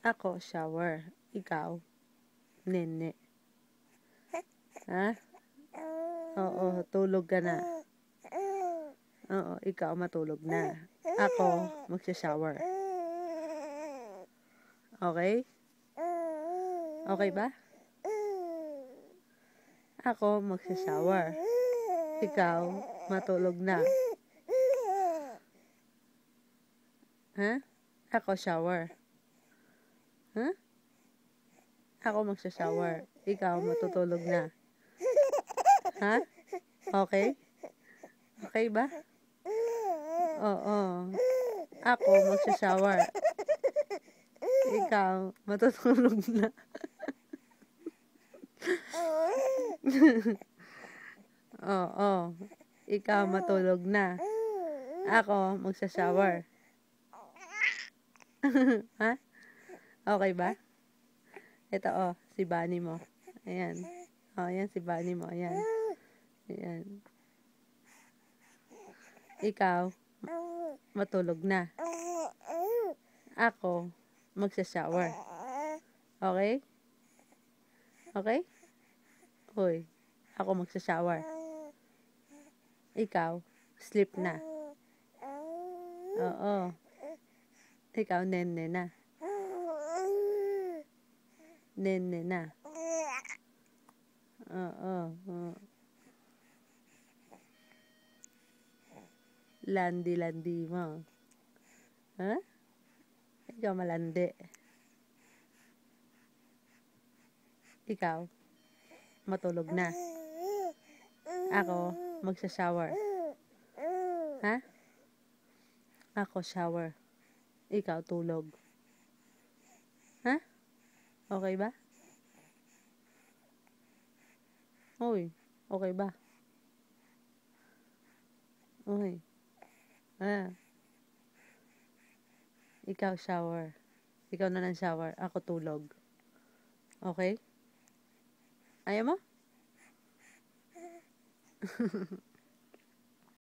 Ako, shower. Ikaw, nene. Ha? Oo, tulog ka na. Oo, ikaw matulog na. Ako, magsha-shower. Okay? Okay ba? Ako, magsha-shower. Ikaw, matulog na. Ha? Ako, shower. Ha? Ako magsha-shower. Ikaw, matutulog na. Ha? Okay? Okay ba? Oo. Ako, magsha-shower. Ikaw, matutulog na. Oo. Ikaw, matulog na. Ako, magsha-shower. Ha? Okay ba? Ito, si Bunny mo. Ayan. Ayan, si Bunny mo. Ayan. Ayan. Ikaw, matulog na. Ako, magsha-shower. Okay? Okay? Hoy, ako magsha-shower. Ikaw, sleep na. Oo. Ikaw, nene na. Nene na. Oo. Landi-landi mo. Ha? Ikaw malandi. Ikaw, matulog na. Ako, magsha-shower. Ha? Ako, shower. Ikaw, tulog. Ha? Okay ba? Uy, okay ba? Uy. Ikaw, shower. Ikaw na ng shower. Ako, tulog. Okay? Ayaw mo?